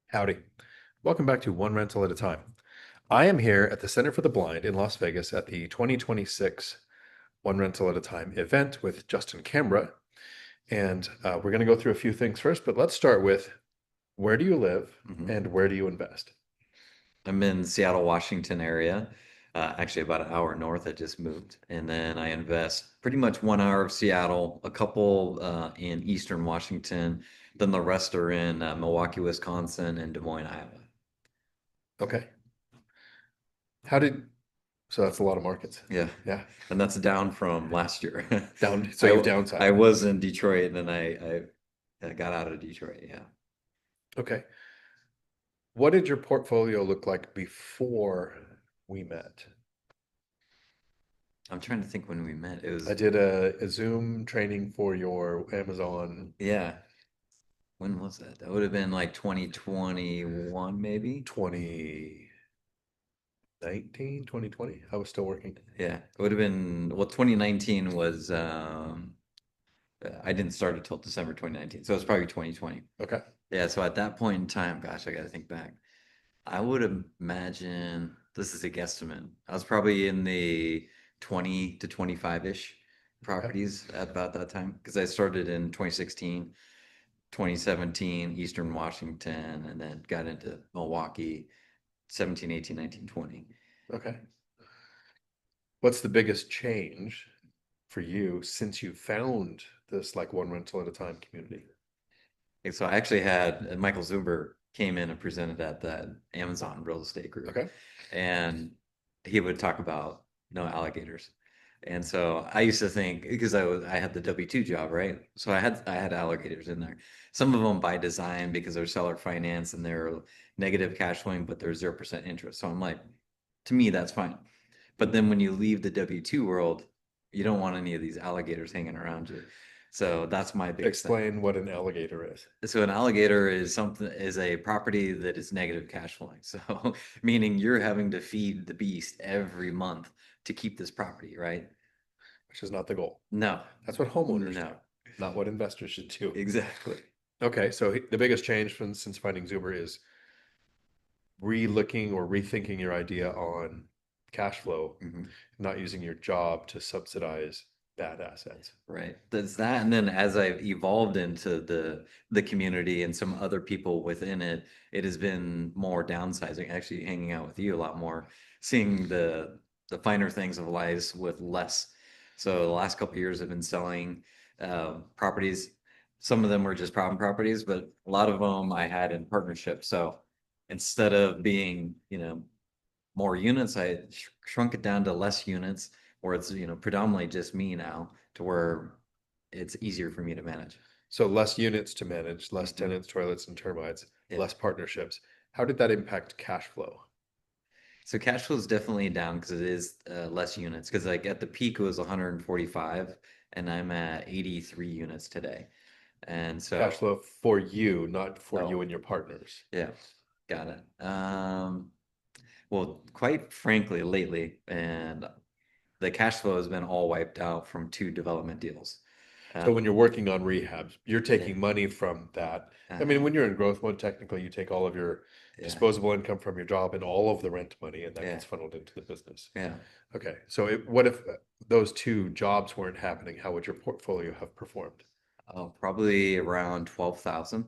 Howdy. Welcome back to One Rental at a Time. I am here at the Center for the Blind in Las Vegas at the 2026 One Rental at a Time event with Justin Cambra. And we're going to go through a few things first, but let's start with where do you live hmm and where do you invest? I'm in Seattle, Washington area. Actually, about an hour north. I just moved, and then I invest pretty much 1 hour of Seattle, a couple in Eastern Washington, then the rest are in Milwaukee, Wisconsin, and Des Moines, Iowa. Okay. How did, so that's a lot of markets. Yeah, Yeah. and that's down from last year. Down, so you've I downsized. was in Detroit, and then I got out of Detroit. Yeah, Okay. What did your portfolio look like before we met? I'm trying to think when we met. It I was did a Zoom training for your Amazon yeah. When was that? That would have been like 2021, maybe. 2019, 2020. I was still working. Yeah, it would have been, well, 2019 was, I didn't start until December 2019, so it was probably 2020. Okay. Yeah, so at that point in time, gosh, I got to think back. I would imagine, this is a guesstimate. I was probably in the 20 to 25-ish Okay. properties at about that time because I started in 2016, 2017, Eastern Washington, and then got into Milwaukee 17, 18, 19, 20. Okay. What's the biggest change for you since you found this like one rental at a time community? And so I actually had Michael Zuber came in and presented at that Amazon real estate group, Okay. and he would talk about no alligators. And so I used to think because I had the W-2 job, right? So I had alligators in there. Some of them by design because they're seller finance and they're negative cash flowing, but they're 0% interest. So I'm like, to me, that's fine. But then when you leave the W-2 world, you don't want any of these alligators hanging around you. So that's my biggest thing. Explain what an alligator is. So an alligator is a property that is negative cash flowing. So meaning you're having to feed the beast every month to keep this property, right? Which is not the goal. No, That's what homeowners do, no, not what investors should do. exactly. Okay, so the biggest change from since finding Zuber is re-looking or rethinking your idea on cash flow, Mhm. not using your job to subsidize bad assets. Right. There's that, and then as I've evolved into the community and some other people within it, it has been more downsizing, actually hanging out with you a lot more, seeing the finer things of life with less. So the last couple of years I've been selling properties. Some of them were just problem properties, but a lot of them I had in partnership. So instead of being, more units, I shrunk it down to less units where it's, predominantly just me now to where it's easier for me to manage. So less units to manage, less hmm tenants, toilets, and termites, Yeah. less partnerships. How did that impact cash flow? So cash flow is definitely down because it is less units. Because like at the peak it was 145, and I'm at 83 units today. And Cash so, flow for you, not for oh, you and your partners. yeah, got it. Well, quite frankly, lately, and the cash flow has been all wiped out from two development deals. So Uh, when you're working on rehabs, you're yeah, taking money from that. I mean, uh-huh, when you're in growth mode, technically you take all of your yeah, disposable income from your job and all of the rent money, and that yeah, gets funneled into the business. yeah. Okay. So what if those two jobs weren't happening? How would your portfolio have performed? Oh, probably around 12,000.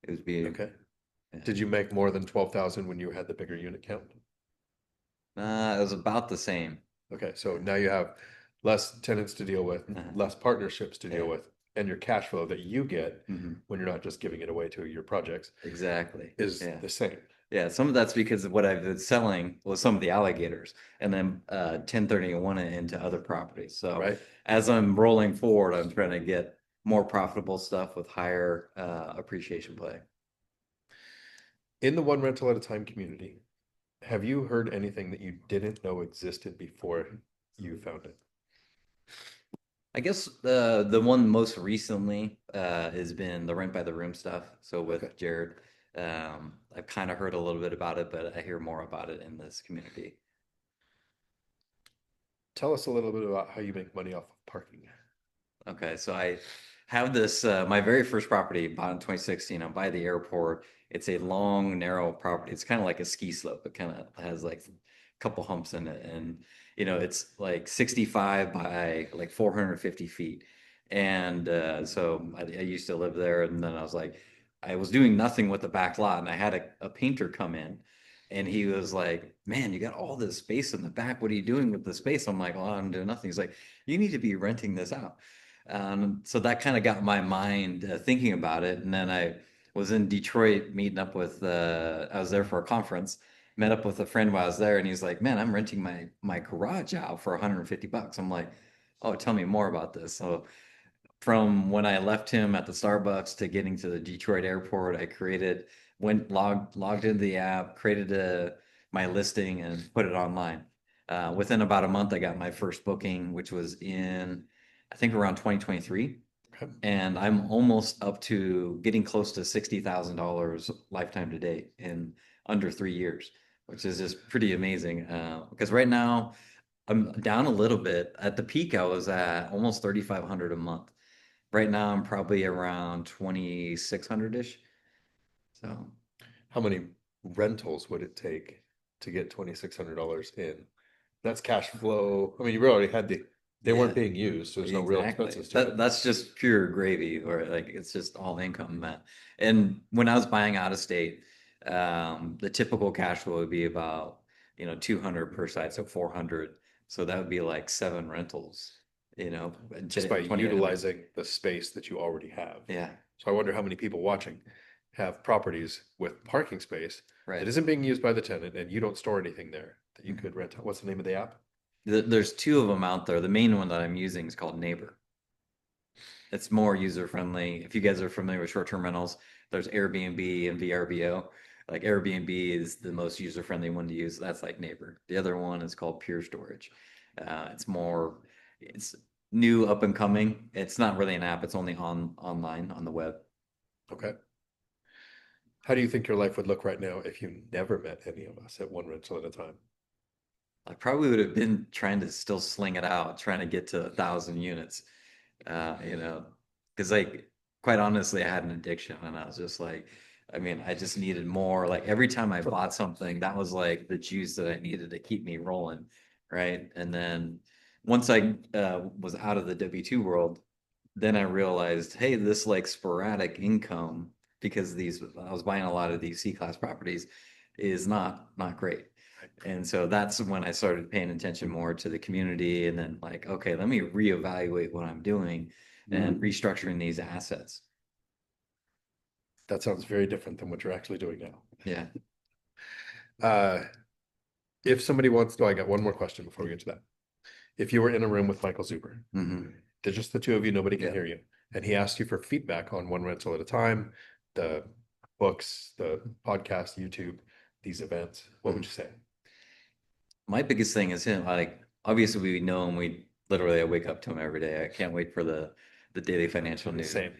It would be, Okay. yeah. Did you make more than 12,000 when you had the bigger unit count? It was about the same. Okay, so now you have less tenants to deal with, Uh, less partnerships to deal yeah. with, and your cash flow that you get hmm when you're not just giving it away to your projects Exactly. is Yeah. the same, Yeah. Some of that's because of what I've been selling was some of the alligators and then 1031 it into other properties. So right? as I'm rolling forward, I'm trying to get more profitable stuff with higher appreciation play. In the one rental at a time community, have you heard anything that you didn't know existed before you found it? I guess the one most recently has been the rent by the room stuff. So Okay. with Jared, I've kind of heard a little bit about it, but I hear more about it in this community. Tell us a little bit about how you make money off of parking. Okay, so I have this my very first property bought in 2016. I'm by the airport. It's a long, narrow property. It's kind of like a ski slope. It kind of has like a couple humps in it, and it's like 65 by like 450 feet. And so I used to live there, and then I was doing nothing with the back lot, and I had a painter come in, and he was like, "Man, you got all this space in the back. What are you doing with the space?" I'm like, "Well, I'm doing nothing." He's like, "You need to be renting this out." So that kind of got my mind thinking about it. And then I was in Detroit meeting up with, I was there for a conference, met up with a friend while I was there, and he's like, "Man, I'm renting my garage out for $150." I'm like, "Oh, tell me more about this." So from when I left him at the Starbucks to getting to the Detroit airport, I logged into the app, created my listing, and put it online. Within about a month, I got my first booking, which was in, I think, around 2023. Okay. And I'm almost up to getting close to $60,000 lifetime to date in under 3 years, which is just pretty amazing. Because right now I'm down a little bit. At the peak, I was at almost 3,500 a month. Right now, I'm probably around 2,600-ish. So, How many rentals would it take to get $2,600 in? That's cash flow. I mean, you already had they weren't yeah, being used, so there's no real exactly. expenses to it. That's just pure gravy, or like it's just all income, man. And when I was buying out of state, the typical cash flow would be about 200 per site, so 400. So that would be like seven rentals, and Just by 2,800. utilizing the space that you already have. Yeah, So I wonder how many people watching have properties with parking space that right. isn't being used by the tenant and you don't store anything there that you could rent out. What's the name of the app? There's two of them out there. The main one that I'm using is called Neighbor. It's more user friendly. If you guys are familiar with short-term rentals, there's Airbnb and VRBO. Like Airbnb is the most user-friendly one to use. That's like Neighbor. The other one is called Pure Storage. It's new, up and coming. It's not really an app. It's only online on the web. Okay. How do you think your life would look right now if you never met any of us at one rental at a time? I probably would have been trying to still sling it out, trying to get to 1,000 units. Because like quite honestly, I had an addiction, and I was just like, I mean, I just needed more. Like every time I bought something, that was like the juice that I needed to keep me rolling, right? And then once I was out of the W-2 world, then I realized, hey, this like sporadic income, because these I was buying a lot of these C-class properties, is not great. And so that's when I started paying attention more to the community, and then like, okay, let me reevaluate what I'm doing and restructuring these assets. That sounds very different than what you're actually doing now. Yeah. Uh, if somebody wants to, I got one more question before we get to that. If you were in a room with Michael Zuber, they're just the two of you, nobody can Yeah. hear you, and he asked you for feedback on one rental at a time, the books, the podcast, YouTube, these events, what would you say? My biggest thing is him. Like, obviously, we know him. I wake up to him every day. I can't wait for the daily financial news. Same.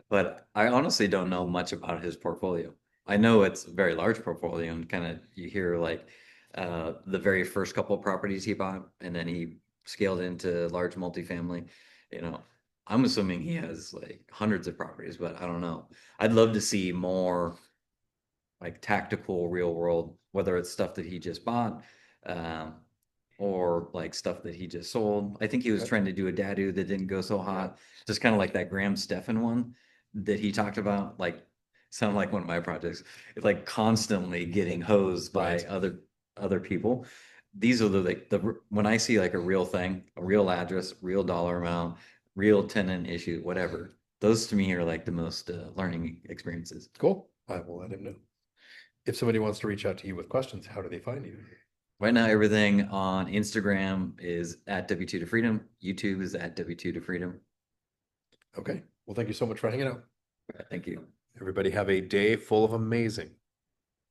But I honestly don't know much about his portfolio. I know it's a very large portfolio, and kind of you hear like the very first couple of properties he bought, and then he scaled into large multifamily. You know, I'm assuming he has like hundreds of properties, but I don't know. I'd love to see more like tactical real world, whether it's stuff that he just bought, um, or like stuff that he just sold. I think he was Okay. trying to do a dadu that didn't go so hot, just kind of like that Graham Stephan one that he talked about, like sound like one of my projects. It's like constantly getting hosed by Right. other people. These are the like the when I see like a real thing, a real address, real dollar amount, real tenant issue, whatever. Those to me are like the most learning experiences. Cool. I will let him know. If somebody wants to reach out to you with questions, how do they find you? Right now, everything on Instagram is at W2 to Freedom. YouTube is at W2 to Freedom. Okay. Well, thank you so much for hanging out. Thank you. Everybody have a day full of amazing